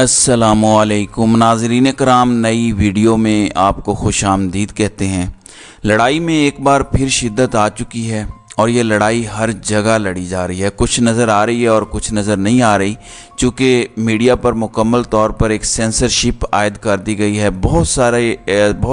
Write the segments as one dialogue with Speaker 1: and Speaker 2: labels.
Speaker 1: अस्सलामुअलैकुम नाज़रीन कराम, नई वीडियो में आपको खुश आमदीद कहते हैं। लड़ाई में एक बार फिर शिद्दत आ चुकी है और ये लड़ाई हर जगह लड़ी जा रही है। कुछ नज़र आ रही है और कुछ नज़र नहीं आ रही, चूँकि मीडिया पर मुकम्मल तौर पर एक सेंसरशिप आयद कर दी गई है। बहुत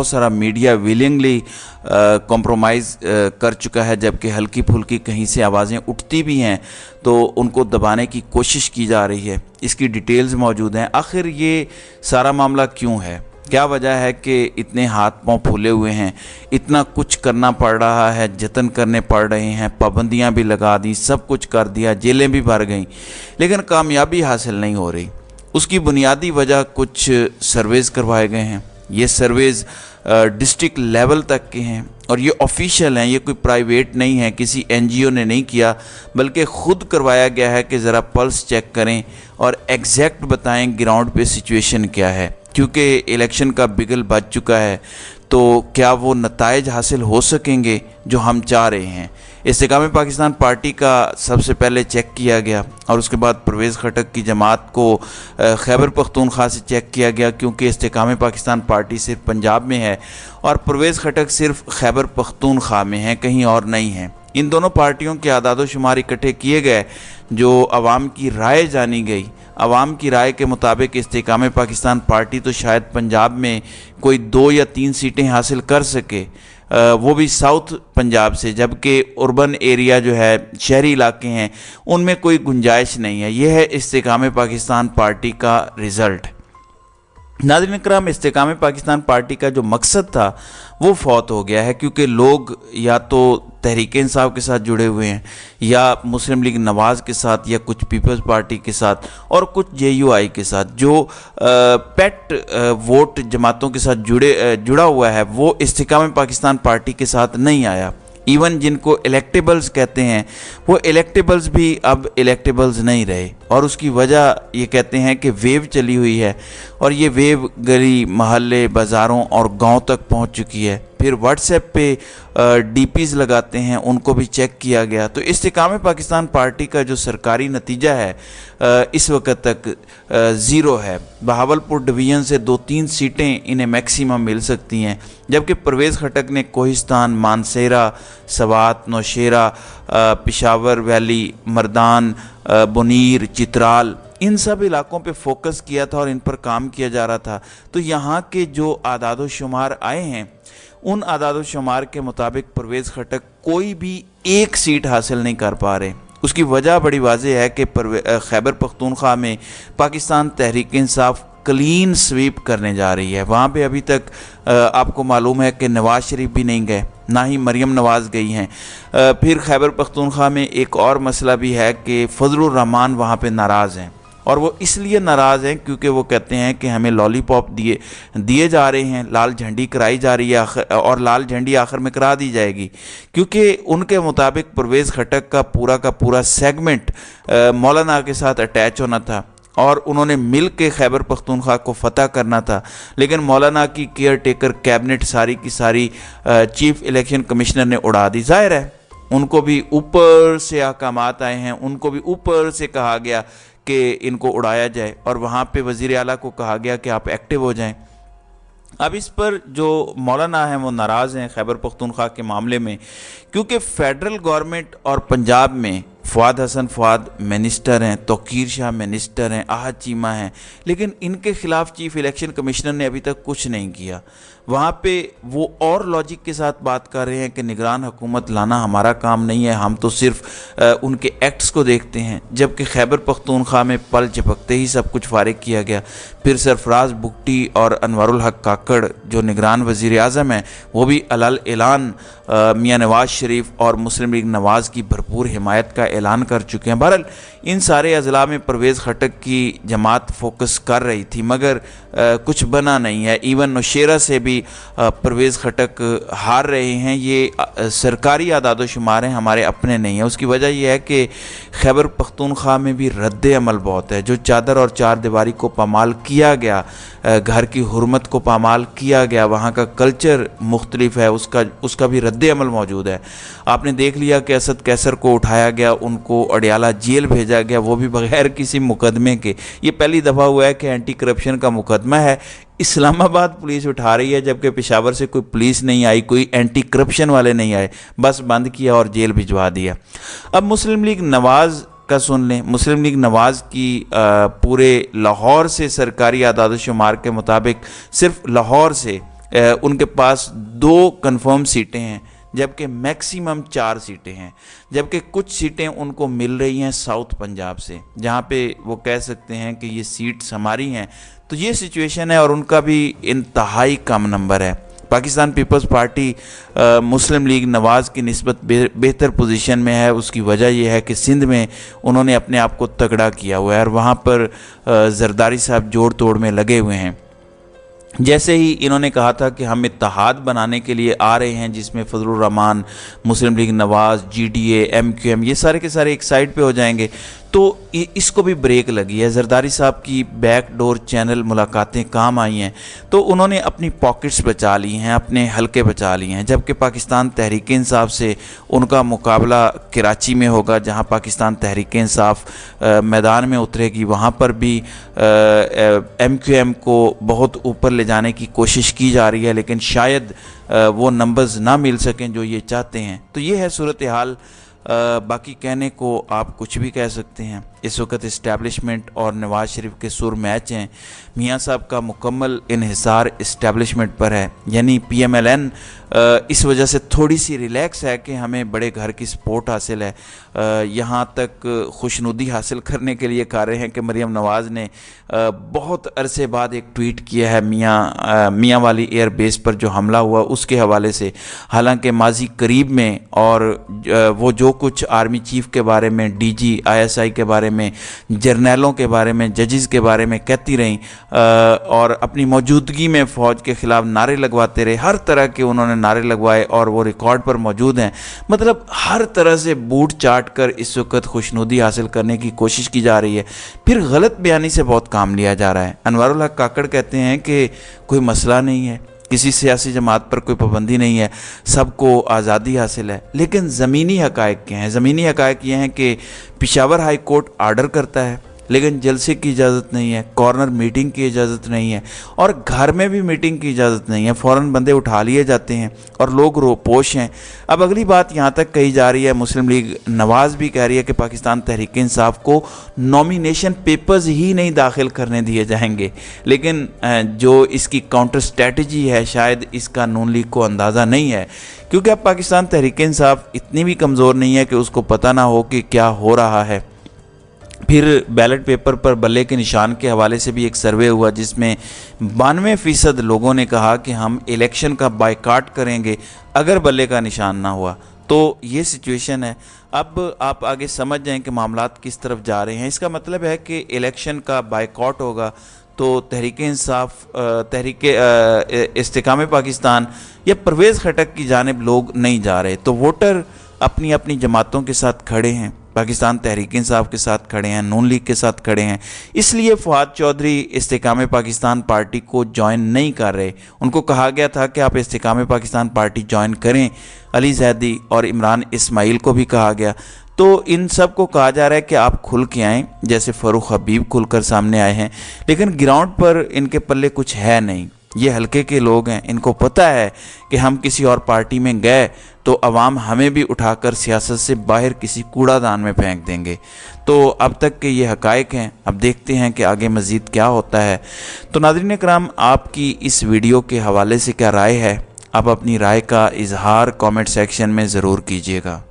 Speaker 1: सारा मीडिया विलिंगली कॉम्प्रोमाइज़ कर चुका है, जबकि हल्की फुल्की कहीं से आवाज़ें उठती भी हैं तो उनको दबाने की कोशिश की जा रही है। इसकी डिटेल्स मौजूद हैं। आखिर ये सारा मामला क्यों है, क्या वजह है कि इतने हाथ पांव फूले हुए हैं, इतना कुछ करना पड़ रहा है, जतन करने पड़ रहे हैं, पाबंदियां भी लगा दी, सब कुछ कर दिया, जेलें भी भर गईं, लेकिन कामयाबी हासिल नहीं हो रही। उसकी बुनियादी वजह कुछ सर्वेज करवाए गए हैं। ये सर्वेज डिस्ट्रिक्ट लेवल तक के हैं और ये ऑफिशियल हैं, ये कोई प्राइवेट नहीं है, किसी एनजीओ ने नहीं किया, बल्कि ख़ुद करवाया गया है कि ज़रा पल्स चेक करें और एग्जैक्ट बताएं ग्राउंड पे सिचुएशन क्या है। क्योंकि इलेक्शन का बिगल बज चुका है, तो क्या वो नताइज हासिल हो सकेंगे जो हम चाह रहे हैं। इस्तेकाम पाकिस्तान पार्टी का सबसे पहले चेक किया गया और उसके बाद परवेज़ खटक की जमात को खैबर पख्तूनख्वा से चेक किया गया, क्योंकि इस्तेकाम पाकिस्तान पार्टी सिर्फ पंजाब में है और परवेज़ खटक सिर्फ खैबर पख्तूनख्वा में है, कहीं और नहीं है। इन दोनों पार्टियों के आदाद शुमार इकट्ठे किए गए, जो आवाम की राय जानी गई। आवाम की राय के मुताबिक इस्तेकाम पाकिस्तान पार्टी तो शायद पंजाब में कोई 2 या 3 सीटें हासिल कर सके, वो भी साउथ पंजाब से, जबकि अर्बन एरिया जो है, शहरी इलाके हैं, उनमें कोई गुंजाइश नहीं है। यह है इस्तेकाम पाकिस्तान पार्टी का रिज़ल्ट। नाज़रीन कराम, इस्तेकाम पाकिस्तान पार्टी का जो मकसद था वो फौत हो गया है, क्योंकि लोग या तो तहरीक इंसाफ के साथ जुड़े हुए हैं, या मुस्लिम लीग नवाज़ के साथ, या कुछ पीपल्स पार्टी के साथ और कुछ JUI के साथ। जो पेट वोट जमातों के साथ जुड़ा हुआ है, वो इस्तेकाम पाकिस्तान पार्टी के साथ नहीं आया। इवन जिनको इलेक्टेबल्स कहते हैं, वो इलेक्टेबल्स भी अब इलेक्टेबल्स नहीं रहे, और उसकी वजह ये कहते हैं कि वेव चली हुई है और ये वेव गली महल्ले बाज़ारों और गांव तक पहुंच चुकी है। फिर व्हाट्सएप पे DPs लगाते हैं, उनको भी चेक किया गया। तो इस्तेकाम पाकिस्तान पार्टी का जो सरकारी नतीजा है इस वक्त तक 0 है। बहावलपुर डिवीज़न से 2-3 सीटें इन्हें मैक्सिमम मिल सकती हैं, जबकि परवेज़ खटक ने कोहिस्तान, मानसेरा, सवात, नौशेरा, पेशावर वैली, मर्दान, बुनीर, चित्राल, इन सब इलाकों पे फोकस किया था और इन पर काम किया जा रहा था। तो यहाँ के जो आदाद शुमार आए हैं, उन आदाद शुमार के मुताबिक परवेज़ खटक कोई भी एक सीट हासिल नहीं कर पा रहे। उसकी वजह बड़ी वाज़ेह है कि खैबर पख्तूनख्वा में पाकिस्तान तहरीक इंसाफ क्लीन स्वीप करने जा रही है। वहाँ पे अभी तक आपको मालूम है कि नवाज़ शरीफ भी नहीं गए, ना ही मरियम नवाज़ गई हैं। फिर खैबर पख्तूनख्वा में एक और मसला भी है कि फजलुर रहमान वहाँ पे नाराज़ हैं, और वो इसलिए नाराज़ हैं क्योंकि वो कहते हैं कि हमें लॉलीपॉप दिए जा रहे हैं, लाल झंडी कराई जा रही है, और लाल झंडी आखिर में करा दी जाएगी, क्योंकि उनके मुताबिक परवेज़ खटक का पूरा सेगमेंट मौलाना के साथ अटैच होना था और उन्होंने मिल के खैबर पख्तूनख्वा को फतह करना था। लेकिन मौलाना की केयर टेकर कैबिनेट सारी की सारी चीफ इलेक्शन कमिश्नर ने उड़ा दी। ज़ाहिर है उनको भी ऊपर से अहकामात आए हैं, उनको भी ऊपर से कहा गया कि इनको उड़ाया जाए, और वहाँ पे वज़ीर आला को कहा गया कि आप एक्टिव हो जाएं। अब इस पर जो मौलाना हैं वो नाराज़ हैं खैबर पख्तूनख्वा के मामले में, क्योंकि फेडरल गवर्नमेंट और पंजाब में फवाद हसन फवाद मिनिस्टर हैं, तौकीर शाह मिनिस्टर हैं, आहद चीमा हैं, लेकिन इनके ख़िलाफ़ चीफ इलेक्शन कमिश्नर ने अभी तक कुछ नहीं किया। वहाँ पे वो और लॉजिक के साथ बात कर रहे हैं कि निगरान हुकूमत लाना हमारा काम नहीं है, हम तो सिर्फ उनके एक्ट्स को देखते हैं, जबकि खैबर पख्तूनख्वा में पल झपकते ही सब कुछ फारिग किया गया। फिर सरफराज बुगटी और अनवरुल हक काकड़ जो निगरान वज़ीर आज़म हैं, वो भी अलल ऐलान मियाँ नवाज़ शरीफ और मुस्लिम लीग नवाज़ की भरपूर हिमायत का ऐलान कर चुके हैं। बहरहाल इन सारे अजला में परवेज़ खटक की जमात फोकस कर रही थी, मगर कुछ बना नहीं है। इवन नौशेरा से भी परवेज़ खटक हार रहे हैं। ये सरकारी आदाद शुमार हैं, हमारे अपने नहीं है। उसकी वजह यह है कि खैबर पख्तूनख्वा में भी रद्द अमल बहुत है। जो चादर और चार दीवारी को पामाल किया गया, घर की हुर्मत को पामाल किया गया, वहाँ का कल्चर मुख्तलिफ है, उसका भी रद्द अमल मौजूद है। आपने देख लिया कि असद कैसर को उठाया गया, उनको अडियाला जेल भेजा भेजा गया, वो भी बगैर किसी मुकदमे के। ये पहली दफ़ा हुआ है कि एंटी करप्शन का मुकदमा है, इस्लामाबाद पुलिस उठा रही है, जबकि पेशावर से कोई पुलिस नहीं आई, कोई एंटी करप्शन वाले नहीं आए, बस बंद किया और जेल भिजवा दिया। अब मुस्लिम लीग नवाज़ का सुन लें। मुस्लिम लीग नवाज़ की पूरे लाहौर से सरकारी आदाद शुमार के मुताबिक सिर्फ लाहौर से उनके पास 2 कंफर्म सीटें हैं, जबकि मैक्सिमम 4 सीटें हैं, जबकि कुछ सीटें उनको मिल रही हैं साउथ पंजाब से, जहां पे वो कह सकते हैं कि ये सीट्स हमारी हैं। तो ये सिचुएशन है और उनका भी इंतहाई कम नंबर है। पाकिस्तान पीपल्स पार्टी मुस्लिम लीग नवाज़ की निस्बत बेहतर पोजीशन में है। उसकी वजह यह है कि सिंध में उन्होंने अपने आप को तगड़ा किया हुआ है और वहाँ पर जरदारी साहब जोड़ तोड़ में लगे हुए हैं। जैसे ही इन्होंने कहा था कि हम इत्तेहाद बनाने के लिए आ रहे हैं, जिसमें फजलुर रहमान, मुस्लिम लीग नवाज़, GDA, MQM ये सारे के सारे एक साइड पे हो जाएंगे, तो इसको भी ब्रेक लगी है। जरदारी साहब की बैक डोर चैनल मुलाकातें काम आई हैं, तो उन्होंने अपनी पॉकेट्स बचा ली हैं, अपने हलके बचा लिए हैं, जबकि पाकिस्तान तहरीक इंसाफ से उनका मुकाबला कराची में होगा, जहां पाकिस्तान तहरीक इंसाफ मैदान में उतरेगी। वहां पर भी MQM को बहुत ऊपर ले जाने की कोशिश की जा रही है, लेकिन शायद वो नंबर्स ना मिल सकें जो ये चाहते हैं। तो ये है सूरत हाल। बाकी कहने को आप कुछ भी कह सकते हैं। इस वक्त इस्टेब्लिशमेंट और नवाज शरीफ के सुर मैच हैं। मियाँ साहब का मुकम्मल इन्हिसार इस्टेब्लिशमेंट पर है, यानी PMLN इस वजह से थोड़ी सी रिलैक्स है कि हमें बड़े घर की सपोर्ट हासिल है। यहाँ तक खुशनुदी हासिल करने के लिए कह रहे हैं कि मरीम नवाज़ ने बहुत अरसे बाद एक ट्वीट किया है मियाँ वाली एयर बेस पर जो हमला हुआ उसके हवाले से। हालांकि माजी करीब में और वो जो कुछ आर्मी चीफ के बारे में, DG ISI के बारे में, जर्नैलों के बारे में, जजेस के बारे में कहती रहीं और अपनी मौजूदगी में फ़ौज के ख़िलाफ़ नारे लगवाते रहे। हर तरह के उन्होंने नारे लगवाए और वो रिकॉर्ड पर मौजूद हैं। मतलब हर तरह से बूट चाट कर इस वक्त खुशनुदी हासिल करने की कोशिश की जा रही है। फिर गलत बयानी से बहुत काम लिया जा रहा है। अनवारुल हक काकड़ कहते हैं कि कोई मसला नहीं है, किसी सियासी जमात पर कोई पाबंदी नहीं है, सबको आज़ादी हासिल है। लेकिन ज़मीनी हक़ाइक़ क्या हैं? ज़मीनी हक़ाइक़ ये हैं कि पेशावर हाई कोर्ट आर्डर करता है, लेकिन जलसे की इजाज़त नहीं है, कॉर्नर मीटिंग की इजाज़त नहीं है, और घर में भी मीटिंग की इजाज़त नहीं है। फ़ौरन बंदे उठा लिए जाते हैं और लोग रोपोश हैं। अब अगली बात यहाँ तक कही जा रही है, मुस्लिम लीग नवाज़ भी कह रही है कि पाकिस्तान तहरीक इंसाफ को नॉमिनेशन पेपर्स ही नहीं दाखिल करने दिए जाएंगे। लेकिन जो इसकी काउंटर स्ट्रेटजी है, शायद इसका नून लीग को अंदाज़ा नहीं है, क्योंकि अब पाकिस्तान तहरीक इंसाफ इतनी भी कमज़ोर नहीं है कि उसको पता ना हो कि क्या हो रहा है। फिर बैलेट पेपर पर बल्ले के निशान के हवाले से भी एक सर्वे हुआ, जिसमें 92% लोगों ने कहा कि हम इलेक्शन का बायकाट करेंगे अगर बल्ले का निशान ना हुआ। तो ये सिचुएशन है। अब आप आगे समझ जाएं कि मामलात किस तरफ जा रहे हैं। इसका मतलब है कि इलेक्शन का बायकाट होगा तो तहरीक इंसाफ, तहरीक इस्तेकाम पाकिस्तान या परवेज़ खटक की जानिब लोग नहीं जा रहे। तो वोटर अपनी अपनी जमातों के साथ खड़े हैं, पाकिस्तान तहरीक इंसाफ के साथ खड़े हैं, नून लीग के साथ खड़े हैं। इसलिए फवाद चौधरी इस्तेकाम पाकिस्तान पार्टी को ज्वाइन नहीं कर रहे। उनको कहा गया था कि आप इस्तेकाम पाकिस्तान पार्टी ज्वाइन करें। अली जैदी और इमरान इस्माइल को भी कहा गया। तो इन सब को कहा जा रहा है कि आप खुल के आएँ, जैसे फ़ारूक हबीब खुलकर सामने आए हैं, लेकिन ग्राउंड पर इनके पल्ले कुछ है नहीं। ये हल्के के लोग हैं, इनको पता है कि हम किसी और पार्टी में गए तो अवाम हमें भी उठाकर सियासत से बाहर किसी कूड़ादान में फेंक देंगे। तो अब तक के ये हक़ाइक़ हैं। अब देखते हैं कि आगे मज़ीद क्या होता है। तो नाज़रीन कराम, आपकी इस वीडियो के हवाले से क्या राय है? आप अपनी राय का इजहार कमेंट सेक्शन में ज़रूर कीजिएगा।